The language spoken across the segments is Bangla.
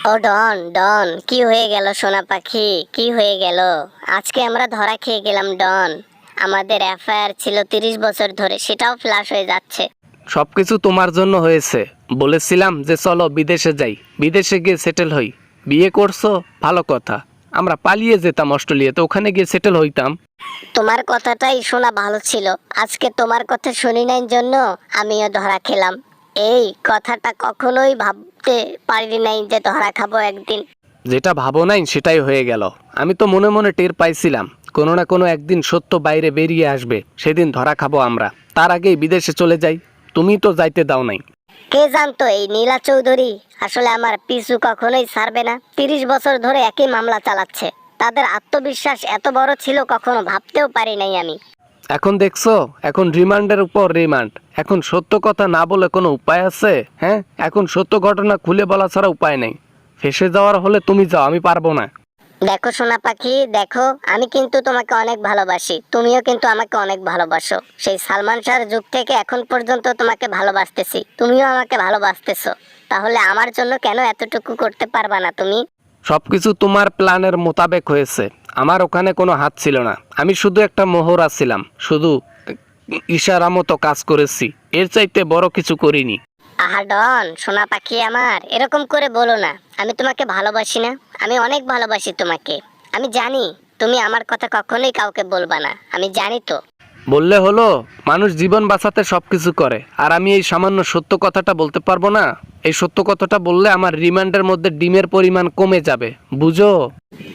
ও ডন ডন, কি হয়ে গেল সোনা পাখি? কি হয়ে গেল? আজকে আমরা ধরা খেয়ে গেলাম ডন। আমাদের অ্যাফায়ার ছিল 30 বছর ধরে, সেটাও ফ্লাশ হয়ে যাচ্ছে। সবকিছু তোমার জন্য হয়েছে। বলেছিলাম যে চলো বিদেশে যাই, বিদেশে গিয়ে সেটেল হই। বিয়ে করছো, ভালো কথা। আমরা পালিয়ে যেতাম অস্ট্রেলিয়াতে, ওখানে গিয়ে সেটেল হইতাম। তোমার কথাটাই শোনা ভালো ছিল, আজকে তোমার কথা শুনি নাই জন্য আমিও ধরা খেলাম। এই কথাটা কখনোই ভাবতে পারি নাই যে ধরা খাবো একদিন। যেটা ভাবো নাই সেটাই হয়ে গেল। আমি তো মনে মনে টের পাইছিলাম কোনো না কোনো একদিন সত্য বাইরে বেরিয়ে আসবে, সেদিন ধরা খাবো আমরা। তার আগেই বিদেশে চলে যাই। তুমি তো যাইতে দাও নাই। কে জানতো এই নীলা চৌধুরী আসলে আমার পিছু কখনোই ছাড়বে না। 30 বছর ধরে একই মামলা চালাচ্ছে। তাদের আত্মবিশ্বাস এত বড় ছিল কখনো ভাবতেও পারি নাই আমি। এখন দেখছো, এখন রিমান্ডের উপর রিমান্ড। এখন সত্য কথা না বলে কোনো উপায় আছে? হ্যাঁ, এখন সত্য ঘটনা খুলে বলা ছাড়া উপায় নেই। ফেসে যাওয়ার হলে তুমি যাও, আমি পারবো না। দেখো সোনা পাখি, দেখো, আমি কিন্তু তোমাকে অনেক ভালোবাসি, তুমিও কিন্তু আমাকে অনেক ভালোবাসো। সেই সালমান শাহর যুগ থেকে এখন পর্যন্ত তোমাকে ভালোবাসতেছি, তুমিও আমাকে ভালোবাসতেছো। তাহলে আমার জন্য কেন এতটুকু করতে পারবা না তুমি? সবকিছু তোমার প্ল্যানের মোতাবেক হয়েছে। আমার ওখানে কোনো হাত ছিল না। আমি শুধু একটা মোহরা ছিলাম, শুধু ইশারা মতো কাজ করেছি। এর চাইতে বড় কিছু করিনি। আহা ডন, সোনা পাখি আমার, এরকম করে বলো না। আমি তোমাকে ভালোবাসি না? আমি অনেক ভালোবাসি তোমাকে। আমি জানি তুমি আমার কথা কখনোই কাউকে বলবা না, আমি জানি তো। বললে হলো? মানুষ জীবন বাঁচাতে সবকিছু করে, আর আমি এই সামান্য সত্য কথাটা বলতে পারবো না? এই সত্য কথাটা বললে আমার রিমান্ডের মধ্যে ডিমের পরিমাণ কমে যাবে, বুঝো?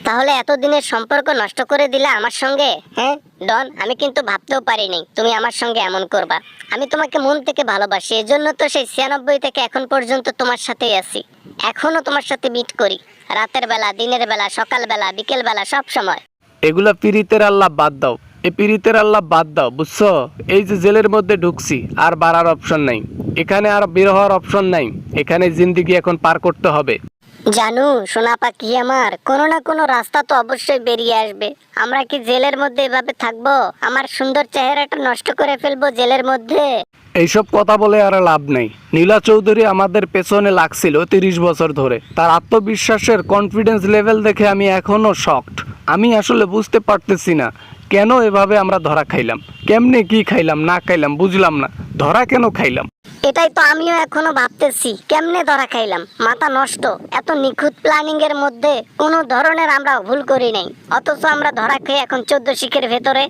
তাহলে এতদিনের সম্পর্ক নষ্ট করে দিলে আমার সঙ্গে? হ্যাঁ ডন, আমি কিন্তু ভাবতেও পারিনি তুমি আমার সঙ্গে এমন করবা। আমি তোমাকে মন থেকে ভালোবাসি, এজন্য তো সেই 96 থেকে এখন পর্যন্ত তোমার সাথেই আছি। এখনো তোমার সাথে মিট করি, রাতের বেলা, দিনের বেলা, সকাল বেলা, বিকেল বেলা, সব সময়। এগুলা পীড়িতের আল্লাহ বাদ দাও। এই পীড়িতের আল্লাহ বাদ দাও, বুঝছো? এই যে জেলের মধ্যে ঢুকছি, আর বাড়ার অপশন নাই। এখানে আর বের হওয়ার অপশন নাই। এখানে জিন্দেগি এখন পার করতে হবে। জানু সোনা পাখি আমার, কোনো না কোনো রাস্তা তো অবশ্যই বেরিয়ে আসবে। আমরা কি জেলের মধ্যে এভাবে থাকবো? আমার সুন্দর চেহারাটা নষ্ট করে ফেলবো জেলের মধ্যে? এইসব কথা বলে আর লাভ নেই। নীলা চৌধুরী আমাদের পেছনে লাগছিল 30 বছর ধরে। তার আত্মবিশ্বাসের কনফিডেন্স লেভেল দেখে আমি এখনো শকড। আমি আসলে বুঝতে পারতেছি না কেন এভাবে আমরা ধরা খাইলাম। কেমনে কি খাইলাম না খাইলাম বুঝলাম না। ধরা কেন খাইলাম? এটাই তো আমিও এখনো ভাবতেছি, কেমনে ধরা খাইলাম। মাথা নষ্ট। এত নিখুঁত প্ল্যানিং এর মধ্যে কোনো ধরনের আমরা ভুল করি নাই, অথচ আমরা ধরা খেয়ে এখন 14 শিখের ভেতরে।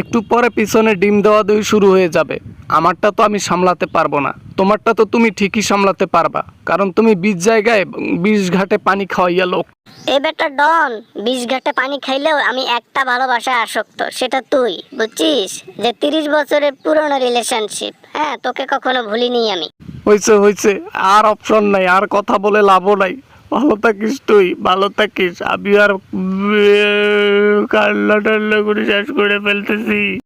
একটু পরে পিছনে ডিম দেওয়া দই শুরু হয়ে যাবে। আমারটা তো আমি সামলাতে পারবো না, তোমারটা তো তুমি ঠিকই সামলাতে পারবা, কারণ তুমি 20 জায়গায় 20 ঘাটে পানি খাওয়াইয়া লোক। এ বেটা ডন, 20 ঘাটে পানি খাইলেও আমি একটা ভালোবাসায় আসক্ত, সেটা তুই, বুঝছিস? যে 30 বছরের পুরনো রিলেশনশিপ। হ্যাঁ, তোকে কখনো ভুলিনি আমি। হয়েছে হয়েছে, আর অপশন নাই, আর কথা বলে লাভও নাই। ভালো থাকিস তুই, ভালো থাকিস। আমি আর কান্না টান্না করে শেষ করে ফেলতেছি।